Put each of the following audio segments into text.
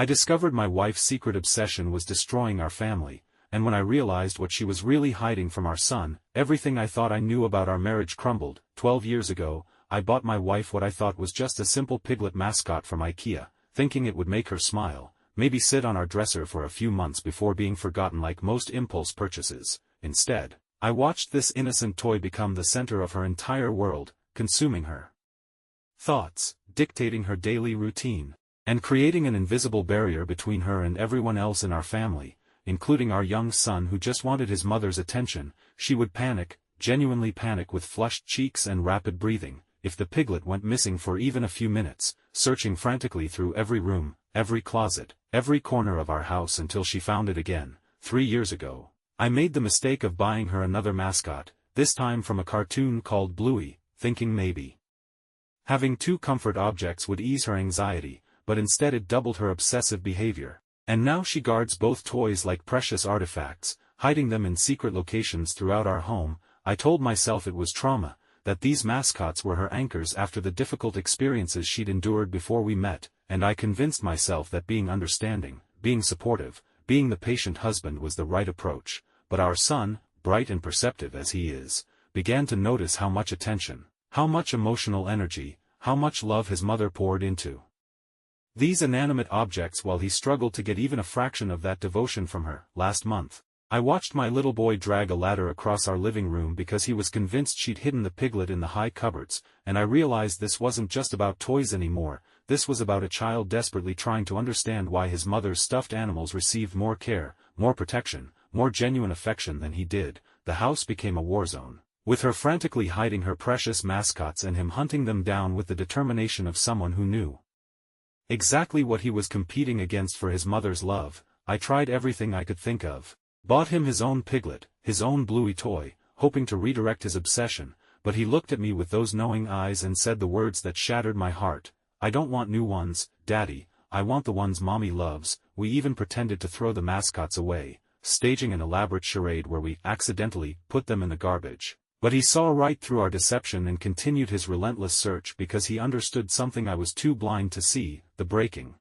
I discovered my wife's secret obsession was destroying our family, and when I realized what she was really hiding from our son, everything I thought I knew about our marriage crumbled. 12 years ago, I bought my wife what I thought was just a simple piglet mascot from IKEA, thinking it would make her smile, maybe sit on our dresser for a few months before being forgotten like most impulse purchases. Instead, I watched this innocent toy become the center of her entire world, consuming her thoughts, dictating her daily routine, and creating an invisible barrier between her and everyone else in our family, including our young son who just wanted his mother's attention. She would panic, genuinely panic with flushed cheeks and rapid breathing, if the piglet went missing for even a few minutes, searching frantically through every room, every closet, every corner of our house until she found it again. 3 years ago, I made the mistake of buying her another mascot, this time from a cartoon called Bluey, thinking maybe having 2 comfort objects would ease her anxiety, but instead it doubled her obsessive behavior. And now she guards both toys like precious artifacts, hiding them in secret locations throughout our home. I told myself it was trauma, that these mascots were her anchors after the difficult experiences she'd endured before we met, and I convinced myself that being understanding, being supportive, being the patient husband was the right approach. But our son, bright and perceptive as he is, began to notice how much attention, how much emotional energy, how much love his mother poured into these inanimate objects while he struggled to get even a fraction of that devotion from her. Last month, I watched my little boy drag a ladder across our living room because he was convinced she'd hidden the piglet in the high cupboards, and I realized this wasn't just about toys anymore. This was about a child desperately trying to understand why his mother's stuffed animals received more care, more protection, more genuine affection than he did. The house became a war zone, with her frantically hiding her precious mascots and him hunting them down with the determination of someone who knew exactly what he was competing against for his mother's love. I tried everything I could think of. Bought him his own piglet, his own Bluey toy, hoping to redirect his obsession, but he looked at me with those knowing eyes and said the words that shattered my heart. I don't want new ones, Daddy, I want the ones Mommy loves. We even pretended to throw the mascots away, staging an elaborate charade where we accidentally put them in the garbage. But he saw right through our deception and continued his relentless search because he understood something I was too blind to see. The breaking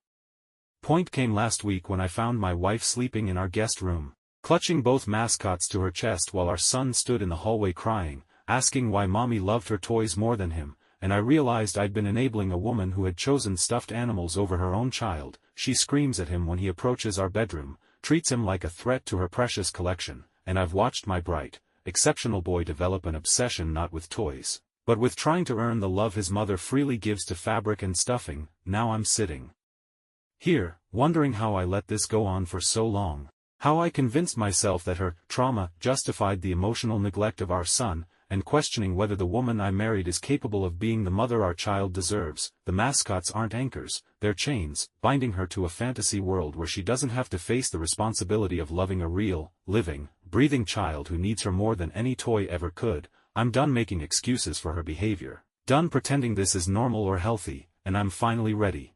point came last week when I found my wife sleeping in our guest room, clutching both mascots to her chest while our son stood in the hallway crying, asking why Mommy loved her toys more than him, and I realized I'd been enabling a woman who had chosen stuffed animals over her own child. She screams at him when he approaches our bedroom, treats him like a threat to her precious collection, and I've watched my bright, exceptional boy develop an obsession not with toys, but with trying to earn the love his mother freely gives to fabric and stuffing. Now I'm sitting here, wondering how I let this go on for so long, how I convinced myself that her trauma justified the emotional neglect of our son, and questioning whether the woman I married is capable of being the mother our child deserves. The mascots aren't anchors, they're chains, binding her to a fantasy world where she doesn't have to face the responsibility of loving a real, living, breathing child who needs her more than any toy ever could. I'm done making excuses for her behavior, done pretending this is normal or healthy, and I'm finally ready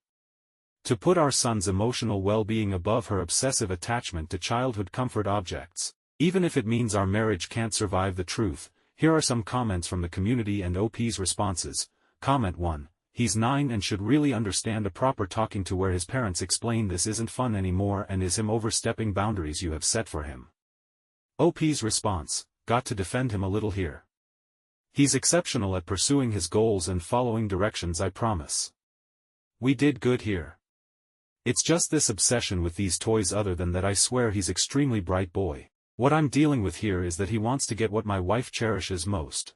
to put our son's emotional well-being above her obsessive attachment to childhood comfort objects, even if it means our marriage can't survive the truth. Here are some comments from the community and OP's responses. Comment 1. He's 9 and should really understand a proper talking to where his parents explain this isn't fun anymore and is him overstepping boundaries you have set for him. OP's response. Got to defend him a little here. He's exceptional at pursuing his goals and following directions, I promise. We did good here. It's just this obsession with these toys. Other than that, I swear he's extremely bright boy. What I'm dealing with here is that he wants to get what my wife cherishes most.